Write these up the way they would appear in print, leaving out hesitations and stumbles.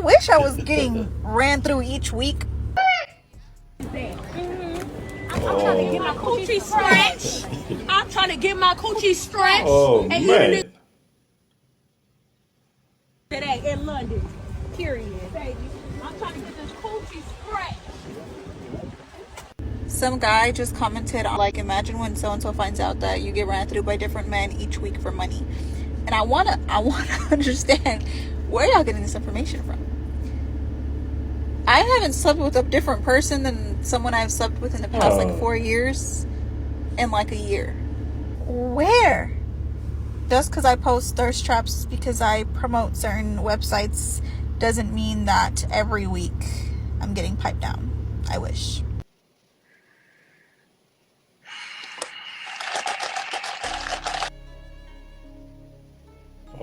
wish I was getting ran through each week. I'm trying to get my coochie stretched. I'm trying to get my coochie stretched. Oh, and man. Today in London. Period, baby. I'm trying to get this coochie stretched. Some guy just commented on, like, imagine when so-and-so finds out that you get ran through by different men each week for money. And I wanna understand where y'all getting this information from. I haven't slept with a different person than someone I've slept with in the past like 4 years in like a year. Where? Just because I post thirst traps because I promote certain websites doesn't mean that every week I'm getting piped down. I wish.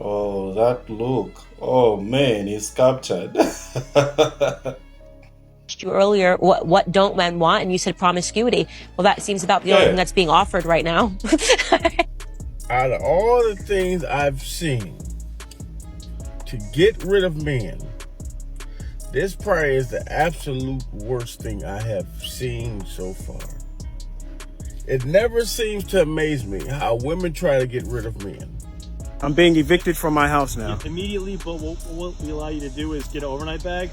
Oh, that look. Oh, man, he's captured. You earlier, what don't men want? And you said promiscuity. Well, that seems about the only thing that's being offered right now. Out of all the things I've seen to get rid of men, this probably is the absolute worst thing I have seen so far. It never seems to amaze me how women try to get rid of men. I'm being evicted from my house now. Yeah, immediately, but what we allow you to do is get an overnight bag.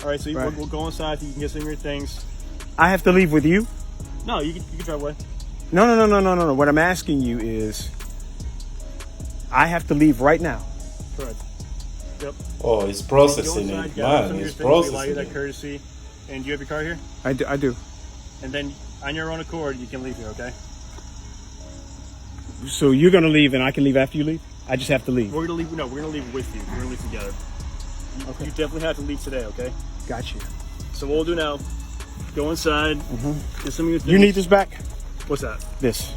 All right, so we'll go inside so you can get some of your things. I have to leave with you? No, you can drive away. No. What I'm asking you is, I have to leave right now. Correct. Yep. Oh, he's processing inside, it, gather man. some of He's your things, we allow you processing that it. courtesy. And do you have your car here? I do. And then on your own accord, you can leave here, okay? So you're going to leave and I can leave after you leave? I just have to leave. We're gonna leave. No, we're gonna leave with you. We're gonna leave together. Okay. You definitely have to leave today, okay? Got you. So what we'll do now, go inside, get some of your things. You need this back? What's that? This.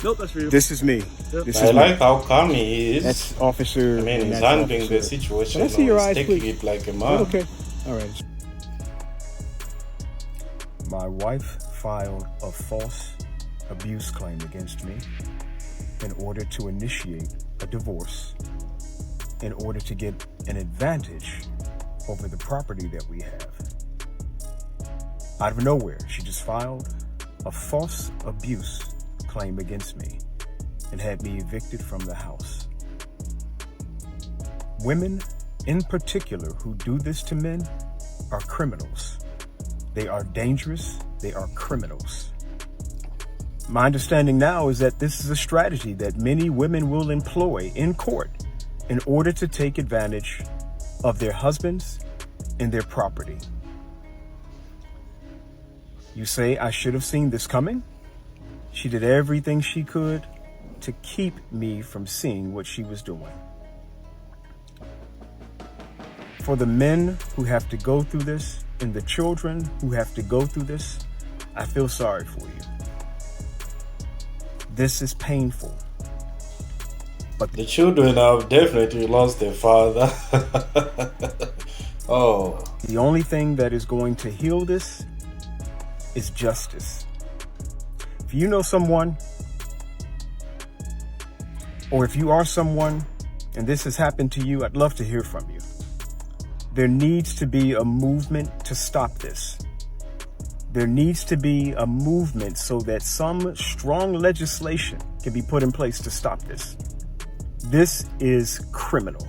Nope, that's for you. This is me. Yep. This I is like me. how calm he is. That's officer. I mean, and he's that's handling officer. the situation. Can I see your he's eyes, taking please? it like a man. Okay. All right. My wife filed a false abuse claim against me in order to initiate a divorce, in order to get an advantage over the property that we have. Out of nowhere, she just filed a false abuse claim against me and had me evicted from the house. Women, in particular, who do this to men are criminals. They are dangerous. They are criminals. My understanding now is that this is a strategy that many women will employ in court in order to take advantage of their husbands and their property. You say I should have seen this coming? She did everything she could to keep me from seeing what she was doing. For the men who have to go through this and the children who have to go through this, I feel sorry for you. This is painful. But the children have definitely lost their father. Oh. The only thing that is going to heal this is justice. If you know someone, or if you are someone and this has happened to you, I'd love to hear from you. There needs to be a movement to stop this. There needs to be a movement so that some strong legislation can be put in place to stop this. This is criminal.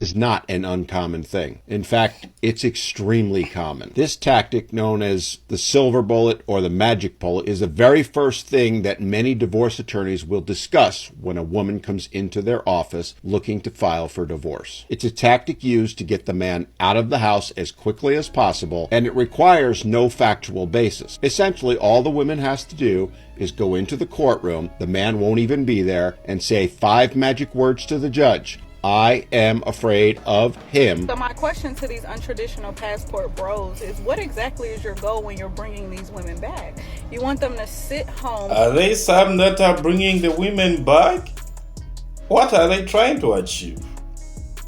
Is not an uncommon thing. In fact, it's extremely common. This tactic, known as the silver bullet or the magic bullet, is the very first thing that many divorce attorneys will discuss when a woman comes into their office looking to file for divorce. It's a tactic used to get the man out of the house as quickly as possible, and it requires no factual basis. Essentially, all the woman has to do is go into the courtroom, the man won't even be there, and say 5 magic words to the judge. I am afraid of him. So my question to these untraditional passport bros is, what exactly is your goal when you're bringing these women back? You want them to sit home? Are they some that are bringing the women back? What are they trying to achieve?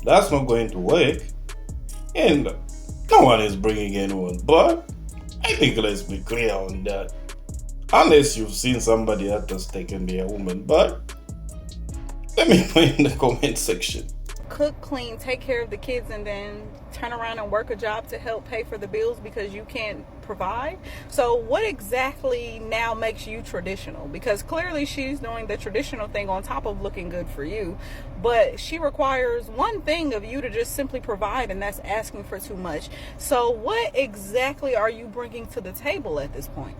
That's not going to work. And no one is bringing anyone back. I think let's be clear on that. Unless you've seen somebody that has taken their woman back. Let me know in the comment section. cook, clean, take care of the kids, and then turn around and work a job to help pay for the bills because you can't provide. So what exactly now makes you traditional? Because clearly she's doing the traditional thing on top of looking good for you, but she requires one thing of you to just simply provide, and that's asking for too much. So what exactly are you bringing to the table at this point?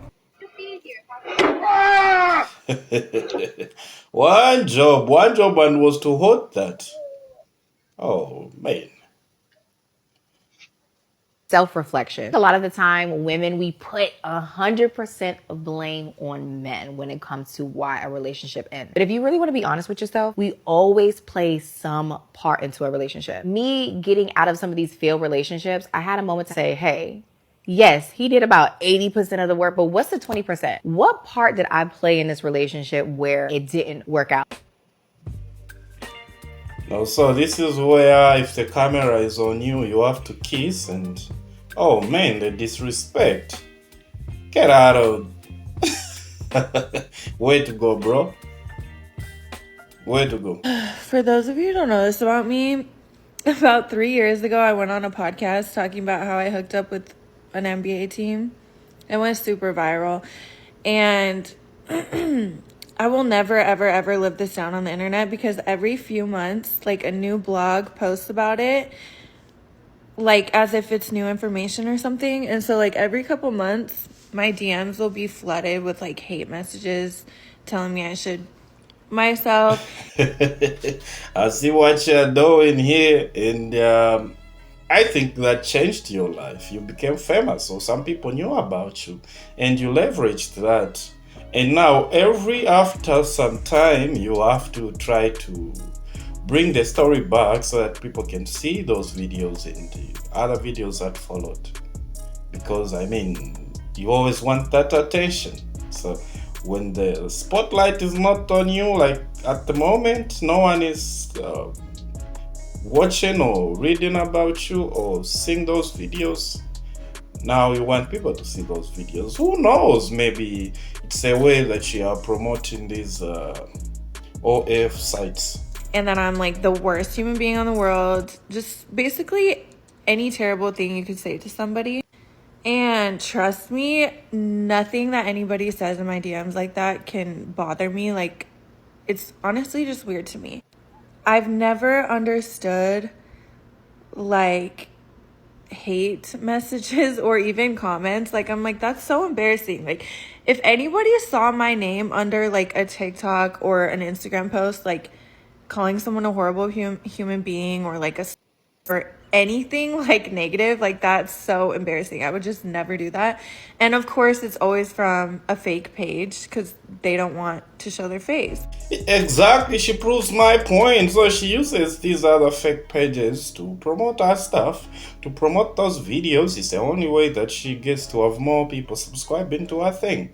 One job and was to hold that. Oh man. Self-reflection. A lot of the time, women, we put 100% of blame on men when it comes to why a relationship ends. But if you really want to be honest with yourself, we always play some part into a relationship. Me getting out of some of these failed relationships, I had a moment to say, hey, yes, he did about 80% of the work, but what's the 20%? What part did I play in this relationship where it didn't work out? No, so this is where if the camera is on you, you have to kiss and oh man, the disrespect. Get out of way to go, bro. Way to go. For those of you who don't know this about me, about 3 years ago, I went on a podcast talking about how I hooked up with an NBA team. It went super viral. And I will never, ever, ever live this down on the internet because every few months, like a new blog posts about it, like as if it's new information or something. And so like every couple months, my DMs will be flooded with like hate messages telling me I should myself. I see what you're doing here, and I think that changed your life. You became famous, so some people knew about you, and you leveraged that. And now after some time, you have to try to bring the story back so that people can see those videos and the other videos that followed. Because I mean, you always want that attention. So when the spotlight is not on you, like at the moment, no one is watching or reading about you or seeing those videos. Now you want people to see those videos. Who knows? Maybe it's a way that you are promoting these OF sites. And that I'm like the worst human being on the world. Just basically any terrible thing you could say to somebody. And trust me, nothing that anybody says in my DMs like that can bother me. Like, it's honestly just weird to me. I've never understood like hate messages or even comments. Like, I'm like, that's so embarrassing. Like, if anybody saw my name under like a TikTok or an Instagram post, like calling someone a horrible human being or like or anything like negative, like that's so embarrassing. I would just never do that. And of course, it's always from a fake page because they don't want to show their face. Exactly, she proves my point. So she uses these other fake pages to promote her stuff, to promote those videos. It's the only way that she gets to have more people subscribing to her thing.